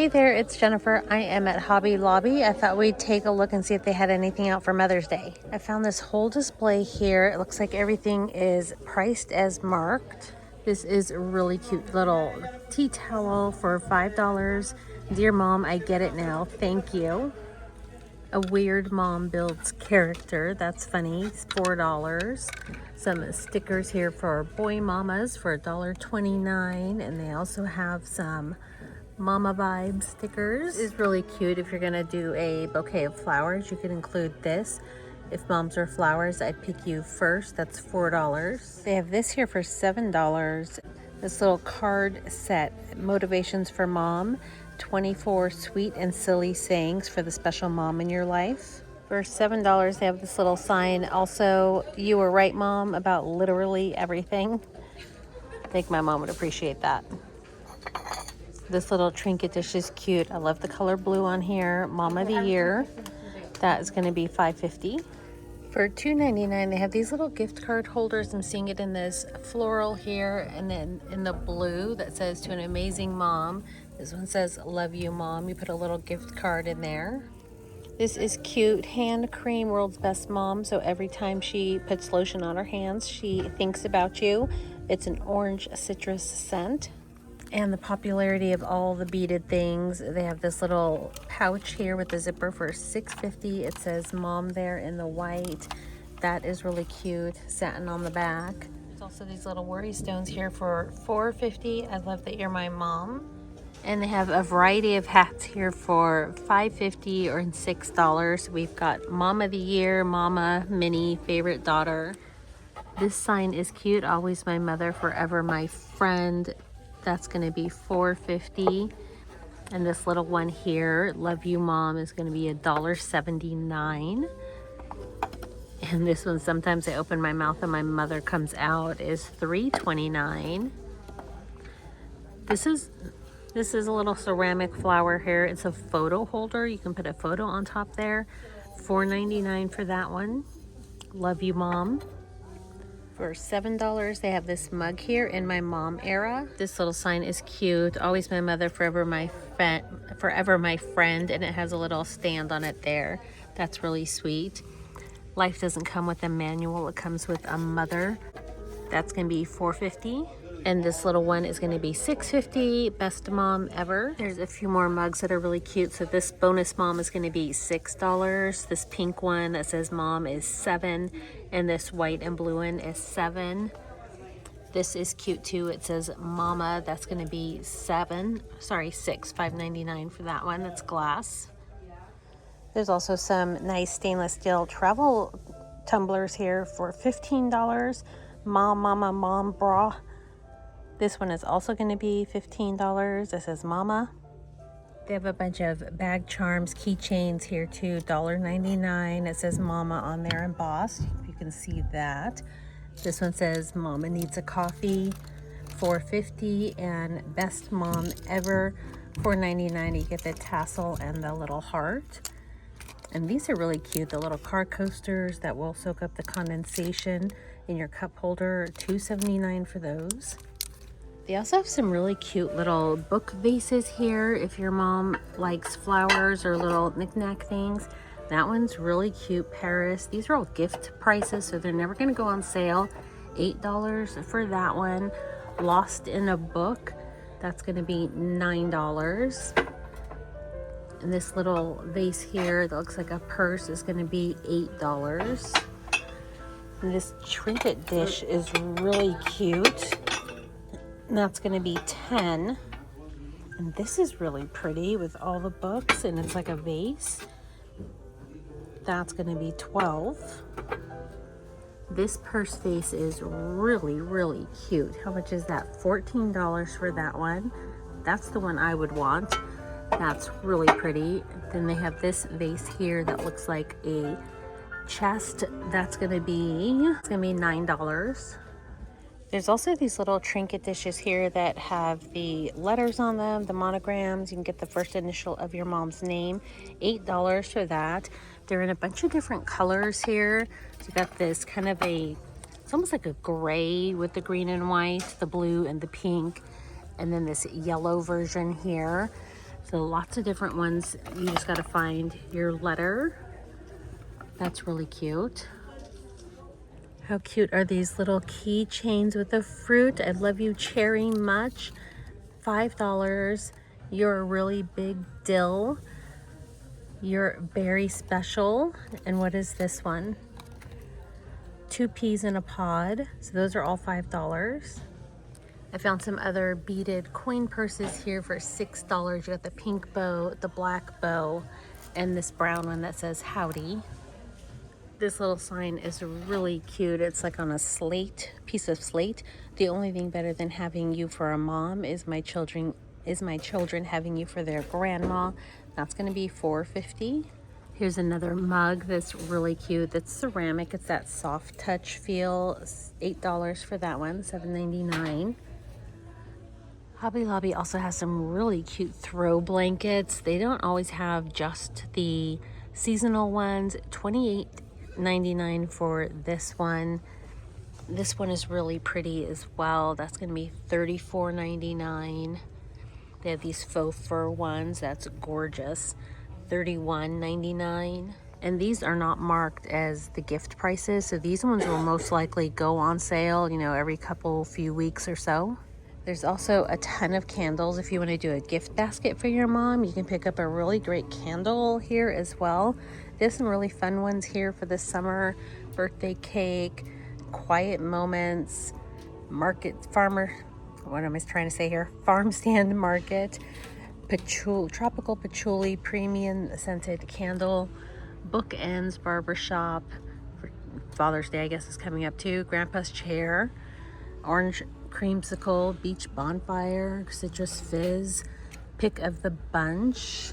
Hey there, it's Jennifer. I am at Hobby Lobby. I thought we'd take a look and see if they had anything out for Mother's Day. I found this whole display here. It looks like everything is priced as marked. This is a really cute little tea towel for $5. Dear Mom, I get it now. Thank you. A weird mom builds character. That's funny. It's $4. Some stickers here for boy mamas for $1.29. And they also have some Mama Vibe stickers. This is really cute. If you're gonna do a bouquet of flowers, you can include this. If moms are flowers, I'd pick you first. That's $4. They have this here for $7. This little card set, Motivations for Mom. 24 sweet and silly sayings for the special mom in your life. For $7, they have this little sign. Also, you were right, Mom, about literally everything. I think my mom would appreciate that. This little trinket dish is cute. I love the color blue on here. Mom of the Year. That is going to be $5.50. For $2.99, they have these little gift card holders. I'm seeing it in this floral here, and then in the blue that says to an amazing mom. This one says, love you, Mom. You put a little gift card in there. This is cute. Hand cream, world's best mom. So every time she puts lotion on her hands, she thinks about you. It's an orange citrus scent. And the popularity of all the beaded things. They have this little pouch here with the zipper for $6.50. It says Mom there in the white. That is really cute. Satin on the back. There's also these little worry stones here for $4.50. I love that you're my mom. And they have a variety of hats here for $5.50 or $6. We've got Mom of the Year, Mama, Minnie, favorite daughter. This sign is cute. Always my mother, forever my friend. That's going to be $4.50. And this little one here, love you, Mom, is going to be $1.79. And this one, sometimes I open my mouth and my mother comes out, is $3.29. This is a little ceramic flower here. It's a photo holder. You can put a photo on top there. $4.99 for that one. Love you, Mom. For $7, they have this mug here in my mom era. This little sign is cute. Always my mother, forever my friend. And it has a little stand on it there. That's really sweet. Life doesn't come with a manual. It comes with a mother. That's going to be $4.50. And this little one is going to be $6.50. Best mom ever. There's a few more mugs that are really cute. So this bonus mom is going to be $6. This pink one that says mom is $7. And this white and blue one is $7. This is cute too. It says mama. That's going to be $6. $5.99 for that one. That's glass. There's also some nice stainless steel travel tumblers here for $15. Mom bra. This one is also going to be $15. It says Mama. They have a bunch of bag charms, keychains here too, $1.99. It says Mama on there embossed. You can see that. This one says Mama needs a coffee, $4.50. And best mom ever, $4.99. You get the tassel and the little heart. And these are really cute, the little car coasters that will soak up the condensation in your cup holder, $2.79 for those. They also have some really cute little book vases here if your mom likes flowers or little knickknack things. That one's really cute, Paris. These are all gift prices, so they're never going to go on sale. $8 for that one. Lost in a Book, that's going to be $9. And this little vase here that looks like a purse is going to be $8. And this trinket dish is really cute. And that's going to be $10. And this is really pretty with all the books, and it's like a vase. That's going to be $12. This purse vase is really, really cute. How much is that? $14 for that one. That's the one I would want. That's really pretty. Then they have this vase here that looks like a chest. That's going to be $9. There's also these little trinket dishes here that have the letters on them, the monograms. You can get the first initial of your mom's name. $8 for that. They're in a bunch of different colors here. So you got this kind of it's almost like a gray with the green and white, the blue and the pink, and then this yellow version here. So lots of different ones. You just got to find your letter. That's really cute. How cute are these little keychains with the fruit? I love you cherry much. $5. You're a really big dill. You're very special. And what is this one? 2 peas in a pod. So those are all $5. I found some other beaded coin purses here for $6. You got the pink bow, the black bow, and this brown one that says howdy. This little sign is really cute. It's like on a slate, piece of slate. The only thing better than having you for a mom is my children having you for their grandma. That's going to be $4.50. Here's another mug that's really cute. That's ceramic. It's that soft touch feel. It's $8 for that one, $7.99. Hobby Lobby also has some really cute throw blankets. They don't always have just the seasonal ones. $28.99 for this one. This one is really pretty as well. That's going to be $34.99. They have these faux fur ones. That's gorgeous. $31.99. And these are not marked as the gift prices. So these ones will most likely go on sale, you know, every few weeks or so. There's also a ton of candles. If you want to do a gift basket for your mom, you can pick up a really great candle here as well. There's some really fun ones here for the summer. Birthday cake, quiet moments, farm stand market, tropical patchouli premium scented candle, bookends barbershop. For Father's Day, I guess, is coming up too. Grandpa's chair, orange creamsicle, beach bonfire, citrus fizz, pick of the bunch,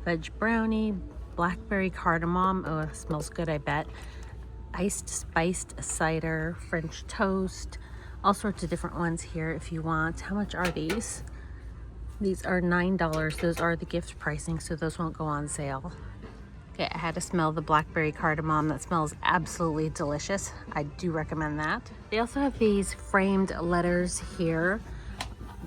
fudge brownie, blackberry cardamom. Oh, it smells good, I bet. Iced spiced cider, French toast, all sorts of different ones here if you want. How much are these? These are $9. Those are the gift pricing, so those won't go on sale. Okay, I had to smell the blackberry cardamom. That smells absolutely delicious. I do recommend that. They also have these framed letters here.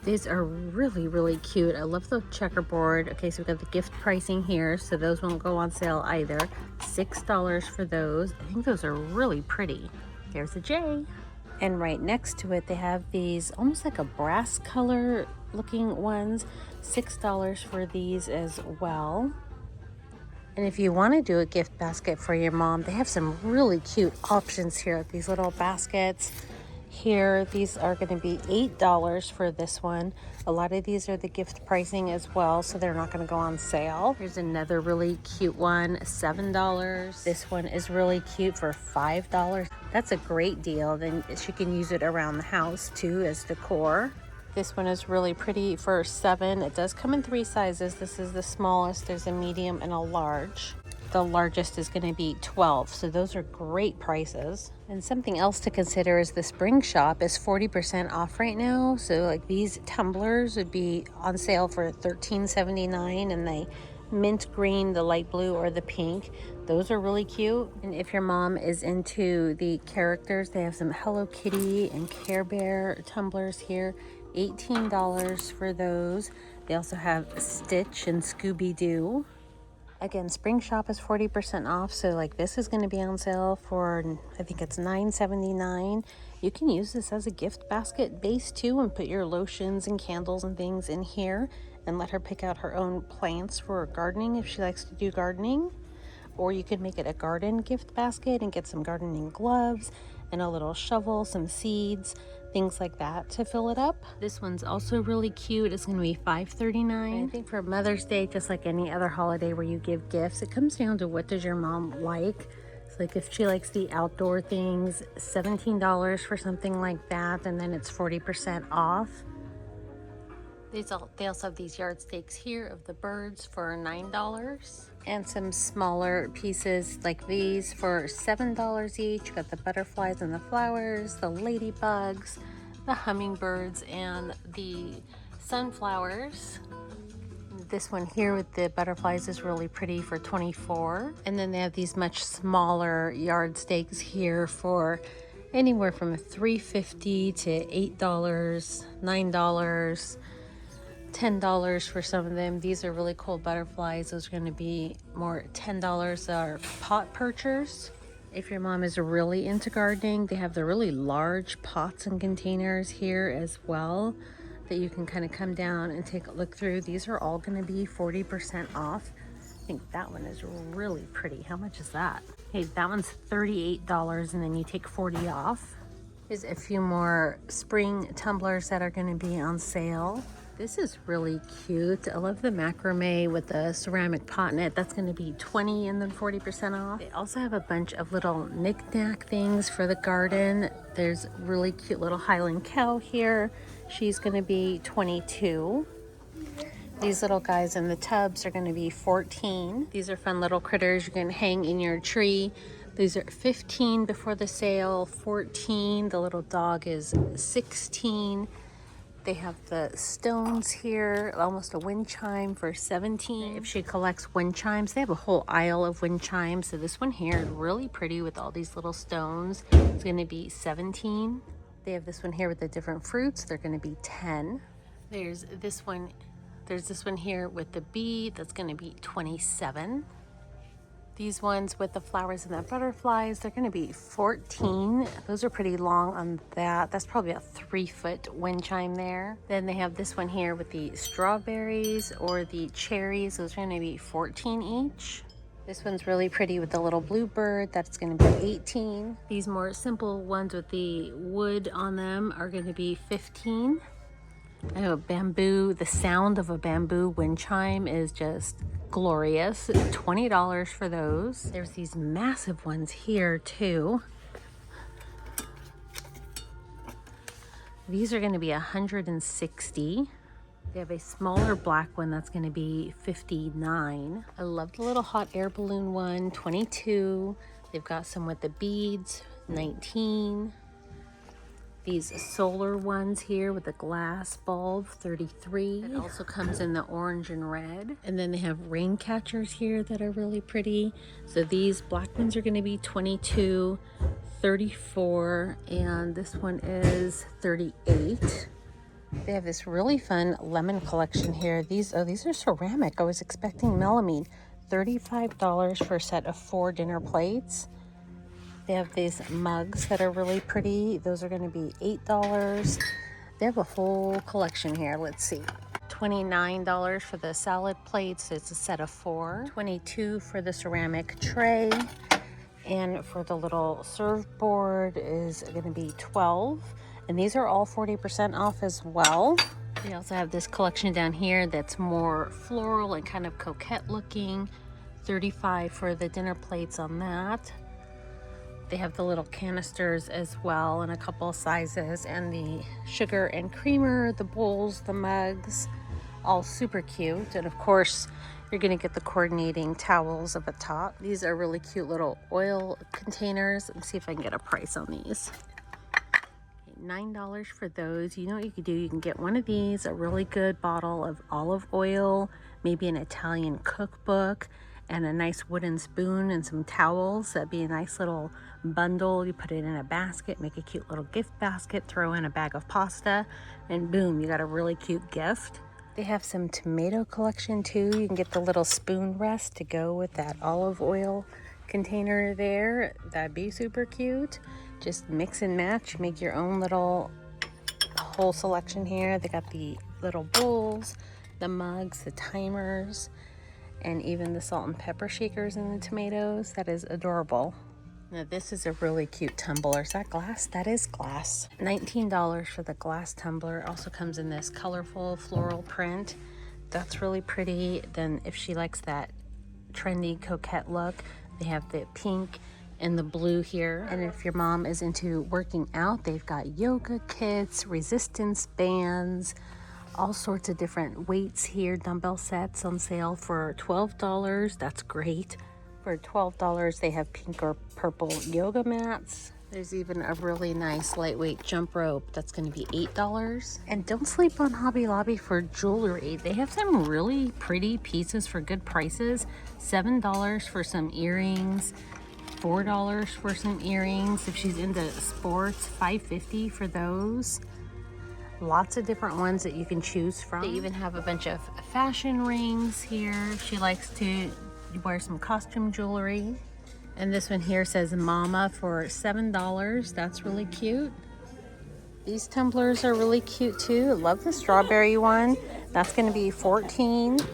These are really, really cute. I love the checkerboard. Okay, so we've got the gift pricing here, so those won't go on sale either. $6 for those. I think those are really pretty. Here's a J. And right next to it, they have these almost like a brass color looking ones. $6 for these as well. And if you want to do a gift basket for your mom, they have some really cute options here. These little baskets here, these are going to be $8 for this one. A lot of these are the gift pricing as well, so they're not going to go on sale. Here's another really cute one, $7. This one is really cute for $5. That's a great deal. Then she can use it around the house too as decor. This one is really pretty for $7. It does come in 3 sizes. This is the smallest. There's a medium and a large. The largest is going to be $12. So those are great prices. And something else to consider is the spring shop is 40% off right now. So like these tumblers would be on sale for $13.79, and they mint green, the light blue, or the pink. Those are really cute. And if your mom is into the characters, they have some Hello Kitty and Care Bear tumblers here. $18 for those. They also have Stitch and Scooby-Doo. Again, spring shop is 40% off, so like this is going to be on sale for, I think it's $9.79. You can use this as a gift basket base too, and put your lotions and candles and things in here, and let her pick out her own plants for gardening if she likes to do gardening. Or you could make it a garden gift basket and get some gardening gloves and a little shovel, some seeds, things like that to fill it up. This one's also really cute. It's going to be $5.39. I think for Mother's Day, just like any other holiday where you give gifts, it comes down to what does your mom like. So like if she likes the outdoor things, $17 for something like that, and then it's 40% off. They also have these yardsticks here of the birds for $9. And some smaller pieces like these for $7 each. You got the butterflies and the flowers, the ladybugs, the hummingbirds, and the sunflowers. This one here with the butterflies is really pretty for $24. And then they have these much smaller yardsticks here for anywhere from $3.50 to $8, $9. $10 for some of them. These are really cool butterflies. Those are going to be more $10. Are pot perchers. If your mom is really into gardening, they have the really large pots and containers here as well that you can kind of come down and take a look through. These are all going to be 40% off. I think that one is really pretty. How much is that? Hey, that one's $38 and then you take 40 off. Here's a few more spring tumblers that are going to be on sale. This is really cute. I love the macrame with the ceramic pot in it. That's going to be 20 and then 40% off. They also have a bunch of little knick-knack things for the garden. There's really cute little Highland cow here. She's going to be 22. These little guys in the tubs are going to be 14. These are fun little critters you can hang in your tree. These are 15 before the sale, 14. The little dog is 16. They have the stones here, almost a wind chime for 17. If she collects wind chimes, they have a whole aisle of wind chimes. So this one here is really pretty with all these little stones. It's going to be 17. They have this one here with the different fruits. They're going to be 10. There's this one here with the bee. That's going to be 27. These ones with the flowers and the butterflies, they're going to be 14. Those are pretty long on that. That's probably a 3-foot wind chime there. Then they have this one here with the strawberries or the cherries. Those are going to be 14 each. This one's really pretty with the little bluebird. That's going to be 18. These more simple ones with the wood on them are going to be 15. I have a bamboo. The sound of a bamboo wind chime is just glorious. $20 for those. There's these massive ones here too. These are going to be 160. They have a smaller black one that's going to be 59. I love the little hot air balloon one, 22. They've got some with the beads, 19. These solar ones here with the glass bulb, 33. It also comes in the orange and red. And then they have rain catchers here that are really pretty. So these black ones are going to be 22, 34, and this one is 38. They have this really fun lemon collection here. These are ceramic. I was expecting melamine. $35 for a set of 4 dinner plates. They have these mugs that are really pretty. Those are going to be $8. They have a whole collection here. Let's see. $29 for the salad plates. It's a set of 4. $22 for the ceramic tray. And for the little serve board is going to be $12. And these are all 40% off as well. They also have this collection down here that's more floral and kind of coquette looking. $35 for the dinner plates on that. They have the little canisters as well in a couple of sizes, and the sugar and creamer, the bowls, the mugs, all super cute. And of course, you're going to get the coordinating towels at the top. These are really cute little oil containers. Let's see if I can get a price on these. $9 for those. You know what you could do? You can get one of these, a really good bottle of olive oil, maybe an Italian cookbook, and a nice wooden spoon and some towels. That'd be a nice little bundle. You put it in a basket, make a cute little gift basket, throw in a bag of pasta, and boom, you got a really cute gift. They have some tomato collection too. You can get the little spoon rest to go with that olive oil container there. That'd be super cute. Just mix and match, make your own little whole selection here. They got the little bowls, the mugs, the timers, and even the salt and pepper shakers and the tomatoes. That is adorable. Now this is a really cute tumbler. Is that glass? That is glass. $19 for the glass tumbler. Also comes in this colorful floral print. That's really pretty. Then if she likes that trendy coquette look, they have the pink and the blue here. And if your mom is into working out, they've got yoga kits, resistance bands, all sorts of different weights here. Dumbbell sets on sale for $12. That's great. For $12, they have pink or purple yoga mats. There's even a really nice lightweight jump rope that's going to be $8. And don't sleep on Hobby Lobby for jewelry. They have some really pretty pieces for good prices. $7 for some earrings, $4 for some earrings. If she's into sports, $5.50 for those. Lots of different ones that you can choose from. They even have a bunch of fashion rings here. She likes to wear some costume jewelry. And this one here says Mama for $7. That's really cute. These tumblers are really cute too. I love the strawberry one. That's going to be $14.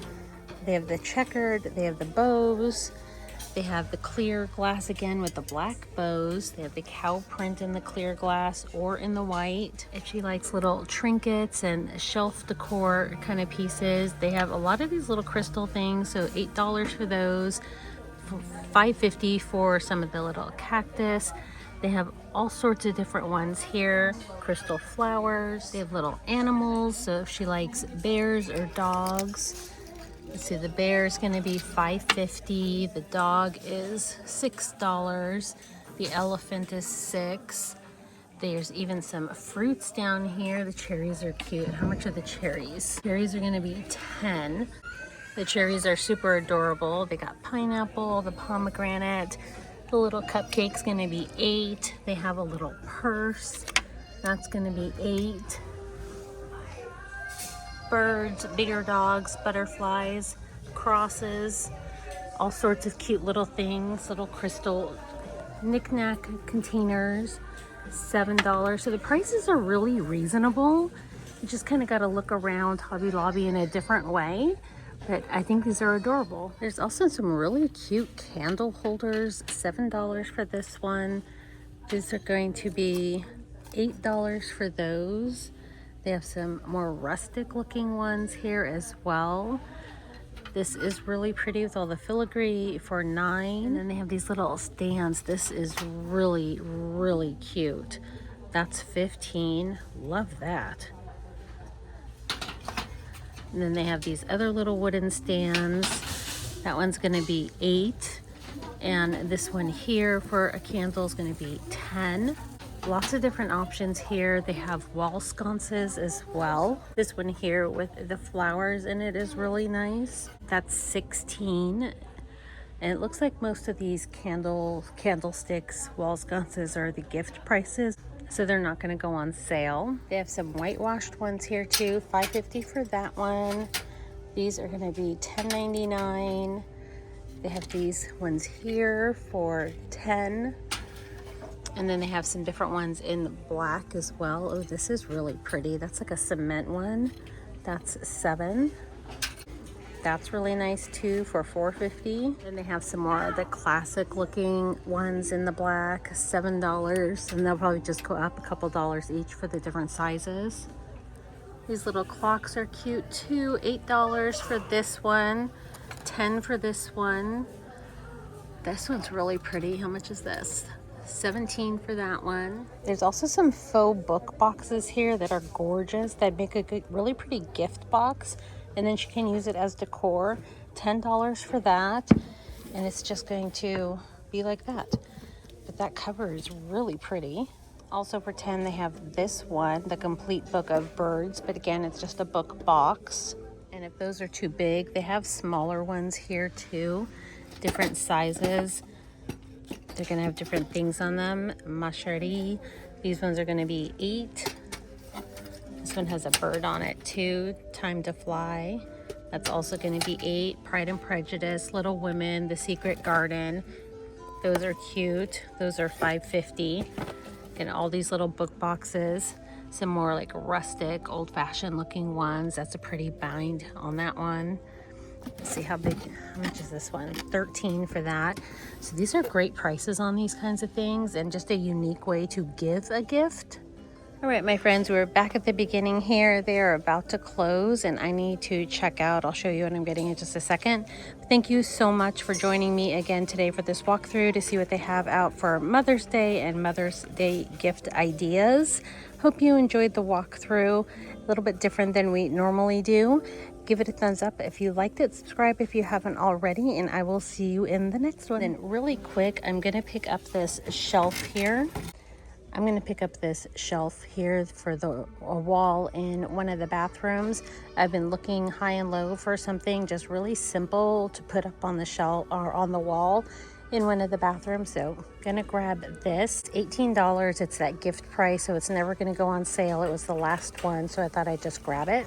They have the checkered, they have the bows. They have the clear glass again with the black bows. They have the cow print in the clear glass or in the white. If she likes little trinkets and shelf decor kind of pieces, they have a lot of these little crystal things. So $8 for those, $5.50 for some of the little cactus. They have all sorts of different ones here. Crystal flowers. They have little animals. So if she likes bears or dogs. Let's see, the bear is going to be $5.50. The dog is $6. The elephant is $6. There's even some fruits down here. The cherries are cute. How much are the cherries? Cherries are going to be $10. The cherries are super adorable. They got pineapple, the pomegranate. The little cupcake's going to be $8. They have a little purse. That's going to be $8. Birds, bigger dogs, butterflies, crosses, all sorts of cute little things, little crystal knick-knack containers, $7. So the prices are really reasonable. You just kind of got to look around Hobby Lobby in a different way, but I think these are adorable. There's also some really cute candle holders, $7 for this one. These are going to be $8 for those. They have some more rustic looking ones here as well. This is really pretty with all the filigree for $9. And then they have these little stands. This is really, really cute. That's $15. Love that. And then they have these other little wooden stands. That one's going to be $8. And this one here for a candle is going to be $10. Lots of different options here. They have wall sconces as well. This one here with the flowers in it is really nice. That's $16. And it looks like most of these candlesticks, wall sconces are the gift prices, so they're not going to go on sale. They have some whitewashed ones here too, $5.50 for that one. These are going to be $10.99. They have these ones here for $10. And then they have some different ones in black as well. Oh, this is really pretty. That's like a cement one. That's $7. That's really nice too for $4.50. And they have some more of the classic looking ones in the black, $7. And they'll probably just go up a couple dollars each for the different sizes. These little clocks are cute too. $8 for this one, $10 for this one. This one's really pretty. How much is this? $17 for that one. There's also some faux book boxes here that are gorgeous, that make a good, really pretty gift box, and then she can use it as decor. $10 for that, and it's just going to be like that. But that cover is really pretty. Also for $10 they have this one, the complete book of birds, but again it's just a book box. And if those are too big, they have smaller ones here too, different sizes. They're going to have different things on them. Machari. These ones are going to be $8. This one has a bird on it too. Time to Fly. That's also going to be $8. Pride and Prejudice, Little Women, The Secret Garden. Those are cute. Those are $5.50. And all these little book boxes. Some more like rustic, old-fashioned looking ones. That's a pretty bind on that one. Let's see how big, how much is this one? $13 for that. So these are great prices on these kinds of things, and just a unique way to give a gift. All right, my friends, we're back at the beginning here. They are about to close and I need to check out. I'll show you what I'm getting in just a second. Thank you so much for joining me again today for this walkthrough to see what they have out for Mother's Day and Mother's Day gift ideas. Hope you enjoyed the walkthrough. A little bit different than we normally do. Give it a thumbs up if you liked it. Subscribe if you haven't already, and I will see you in the next one. And really quick, I'm going to pick up this shelf here. I'm going to pick up this shelf here for the wall in one of the bathrooms. I've been looking high and low for something just really simple to put up on the shelf or on the wall, in one of the bathrooms. So gonna grab this. $18. It's that gift price, so it's never gonna go on sale. It was the last one, so I thought I'd just grab it.